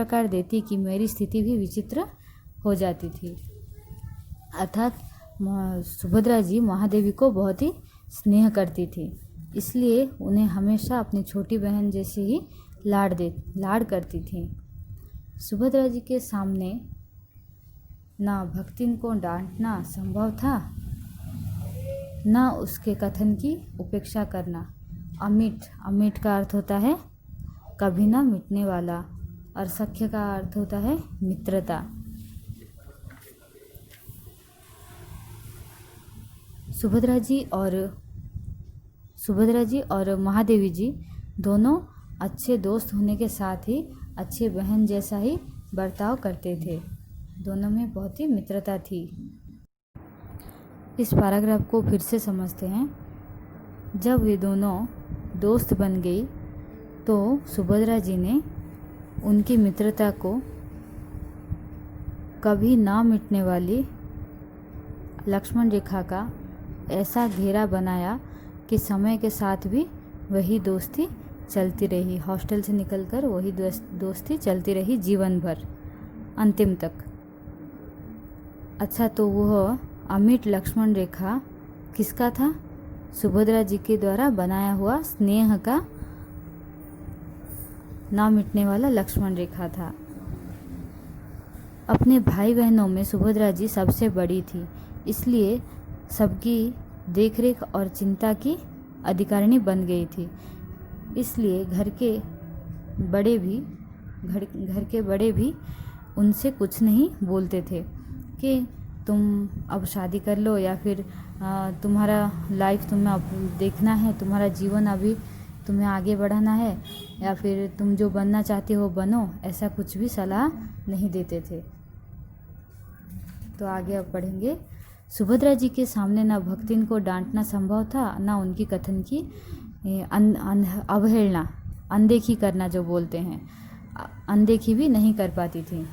प्रकार देती कि मेरी स्थिति भी विचित्र हो जाती थी। अर्थात सुभद्रा जी महादेवी को बहुत ही स्नेह करती थी, इसलिए उन्हें हमेशा अपनी छोटी बहन जैसे ही लाड करती थी। सुभद्रा जी के सामने ना भक्तिन को डांटना संभव था, ना उसके कथन की उपेक्षा करना। अमिट का अर्थ होता है कभी ना मिटने वाला, और सख्य का अर्थ होता है मित्रता। सुभद्रा जी और महादेवी जी दोनों अच्छे दोस्त होने के साथ ही अच्छे बहन जैसा ही बर्ताव करते थे। दोनों में बहुत ही मित्रता थी। इस पैराग्राफ को फिर से समझते हैं। जब वे दोनों दोस्त बन गई तो सुभद्रा जी ने उनकी मित्रता को कभी ना मिटने वाली लक्ष्मण रेखा का ऐसा घेरा बनाया कि समय के साथ भी वही दोस्ती चलती रही। हॉस्टल से निकलकर वही दोस्ती चलती रही जीवन भर, अंतिम तक। अच्छा, तो वह अमिट लक्ष्मण रेखा किसका था? सुभद्रा जी के द्वारा बनाया हुआ स्नेह का ना मिटने वाला लक्ष्मण रेखा था। अपने भाई बहनों में सुभद्रा जी सबसे बड़ी थी, इसलिए सबकी देखरेख और चिंता की अधिकारिणी बन गई थी। इसलिए घर के बड़े भी उनसे कुछ नहीं बोलते थे कि तुम अब शादी कर लो, या फिर तुम्हारा लाइफ तुम्हें अब देखना है, तुम्हारा जीवन अभी तुम्हें आगे बढ़ाना है, या फिर तुम जो बनना चाहते हो बनो। ऐसा कुछ भी सलाह नहीं देते थे। तो आगे अब पढ़ेंगे। सुभद्रा जी के सामने न भक्तिन को डांटना संभव था, न उनकी कथन की अवहेलना, अनदेखी करना जो बोलते हैं, अनदेखी भी नहीं कर पाती थी।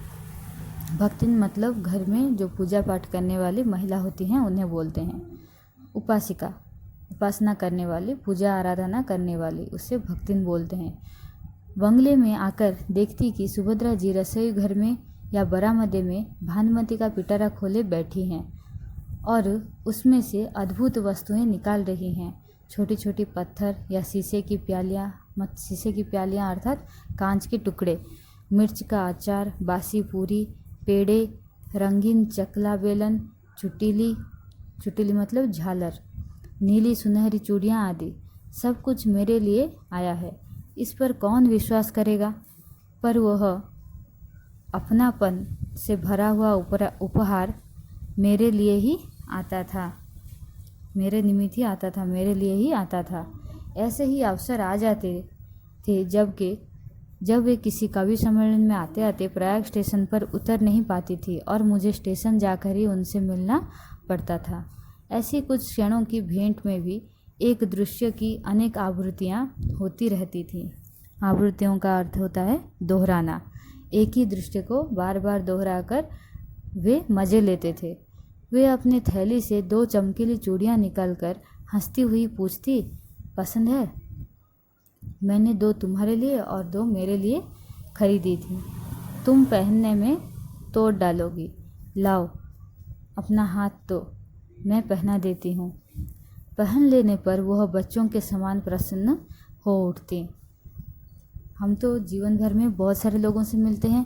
भक्तिन मतलब घर में जो पूजा पाठ करने वाली महिला होती हैं उन्हें बोलते हैं। उपासिका, उपासना करने वाली, पूजा आराधना करने वाली, उससे भक्तिन बोलते हैं। बंगले में आकर देखती कि सुभद्रा जी रसोई घर में या बरामदे में भानुमति का पिटारा खोले बैठी हैं और उसमें से अद्भुत वस्तुएं निकाल रही हैं। छोटी छोटी पत्थर या शीशे की प्यालियाँ अर्थात कांच के टुकड़े, मिर्च का अचार, बासी पूरी, पेड़े, रंगीन चकला बेलन, चुटीली मतलब झालर, नीली सुनहरी चूड़ियाँ आदि सब कुछ मेरे लिए आया है। इस पर कौन विश्वास करेगा? पर वह अपनापन से भरा हुआ उपहार मेरे लिए ही आता था, मेरे निमित्त ही आता था, मेरे लिए ही आता था। ऐसे ही अवसर आ जाते थे जब वे किसी कवि सम्मेलन में आते आते प्रयाग स्टेशन पर उतर नहीं पाती थी और मुझे स्टेशन जाकर ही उनसे मिलना पड़ता था। ऐसी कुछ क्षणों की भेंट में भी एक दृश्य की अनेक आवृत्तियाँ होती रहती थीं। आवृत्तियों का अर्थ होता है दोहराना। एक ही दृश्य को बार बार दोहराकर वे मज़े लेते थे। वे अपनी थैली से 2 चमकीली चूड़ियाँ निकालकर हंसती हुई पूछती, पसंद है? मैंने 2 तुम्हारे लिए और 2 मेरे लिए खरीदी थी। तुम पहनने में तोड़ डालोगी। लाओ अपना हाथ दो, मैं पहना देती हूँ। पहन लेने पर वह बच्चों के समान प्रसन्न हो उठती। हम तो जीवन भर में बहुत सारे लोगों से मिलते हैं,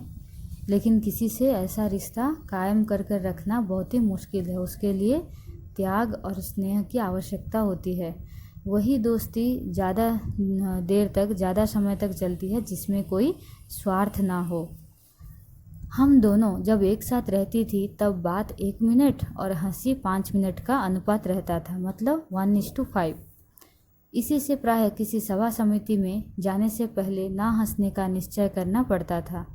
लेकिन किसी से ऐसा रिश्ता कायम कर रखना बहुत ही मुश्किल है। उसके लिए त्याग और स्नेह की आवश्यकता होती है। वही दोस्ती ज़्यादा देर तक, ज़्यादा समय तक चलती है जिसमें कोई स्वार्थ ना हो। हम दोनों जब एक साथ रहती थी तब बात 1 मिनट और हंसी 5 मिनट का अनुपात रहता था, मतलब 1:5। इसी से प्रायः किसी सभा समिति में जाने से पहले ना हंसने का निश्चय करना पड़ता था।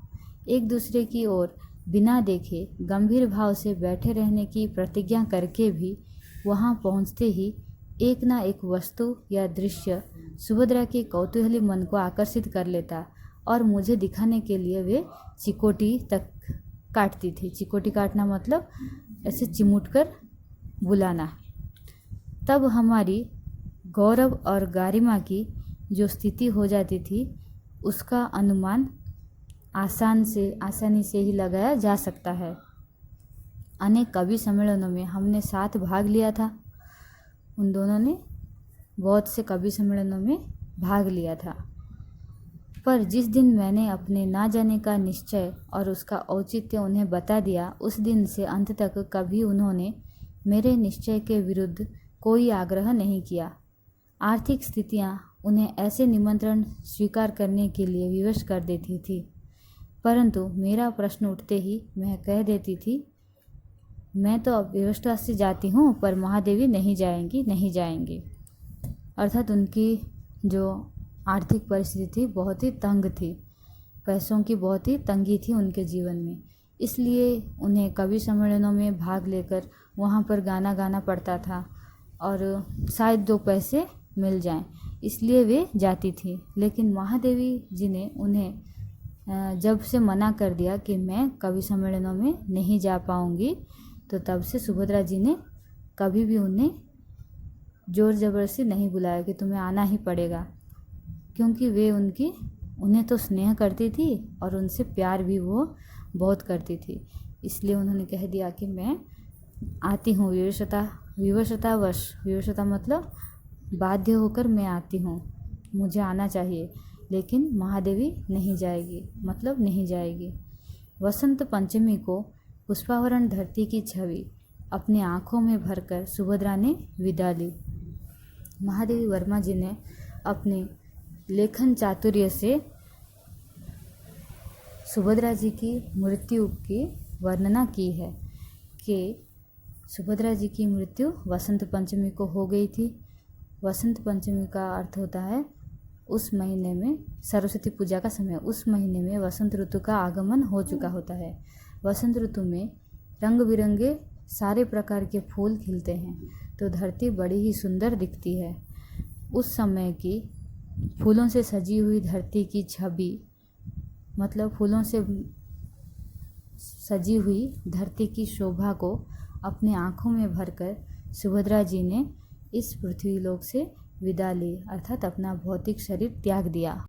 एक दूसरे की ओर बिना देखे गंभीर भाव से बैठे रहने की प्रतिज्ञा करके भी वहां पहुंचते ही एक ना एक वस्तु या दृश्य सुभद्रा के कौतूहली मन को आकर्षित कर लेता और मुझे दिखाने के लिए वे चिकोटी तक काटती थी। चिकोटी काटना मतलब ऐसे चिमूट कर बुलाना। तब हमारी गौरव और गारिमा की जो स्थिति हो जाती थी उसका अनुमान आसानी से ही लगाया जा सकता है। अनेक कवि सम्मेलनों में हमने साथ भाग लिया था। उन दोनों ने बहुत से कवि सम्मेलनों में भाग लिया था। पर जिस दिन मैंने अपने ना जाने का निश्चय और उसका औचित्य उन्हें बता दिया, उस दिन से अंत तक कभी उन्होंने मेरे निश्चय के विरुद्ध कोई आग्रह नहीं किया। आर्थिक स्थितियां उन्हें ऐसे निमंत्रण स्वीकार करने के लिए विवश कर देती थी, परंतु मेरा प्रश्न उठते ही मैं कह देती थी, मैं तो अब व्यवस्था से जाती हूँ, पर महादेवी नहीं जाएंगी। अर्थात उनकी जो आर्थिक परिस्थिति थी बहुत ही तंग थी, पैसों की बहुत ही तंगी थी उनके जीवन में, इसलिए उन्हें कवि सम्मेलनों में भाग लेकर वहाँ पर गाना गाना पड़ता था और शायद 2 पैसे मिल जाएं, इसलिए वे जाती थी। लेकिन महादेवी जी ने उन्हें जब से मना कर दिया कि मैं कवि सम्मेलनों में नहीं जा पाऊँगी, तो तब से सुभद्रा जी ने कभी भी उन्हें ज़ोर ज़बरदस्ती नहीं बुलाया कि तुम्हें आना ही पड़ेगा, क्योंकि वे उन्हें तो स्नेह करती थी और उनसे प्यार भी वो बहुत करती थी। इसलिए उन्होंने कह दिया कि मैं आती हूँ, विवशता मतलब बाध्य होकर मैं आती हूँ, मुझे आना चाहिए, लेकिन महादेवी नहीं जाएगी। वसंत पंचमी को पुष्पावरण धरती की छवि अपनी आँखों में भरकर सुभद्रा ने विदा ली। महादेवी वर्मा जी ने अपने लेखन चातुर्य से सुभद्रा जी की मृत्यु की वर्णना की है कि सुभद्रा जी की मृत्यु वसंत पंचमी को हो गई थी। वसंत पंचमी का अर्थ होता है उस महीने में, सरस्वती पूजा का समय, उस महीने में वसंत ऋतु का आगमन हो चुका होता है। वसंत ऋतु में रंग बिरंगे सारे प्रकार के फूल खिलते हैं, तो धरती बड़ी ही सुंदर दिखती है। उस समय की फूलों से सजी हुई धरती की छवि, मतलब फूलों से सजी हुई धरती की शोभा को अपने आँखों में भरकर सुभद्रा जी ने इस पृथ्वी लोक से विदा ली, अर्थात अपना भौतिक शरीर त्याग दिया।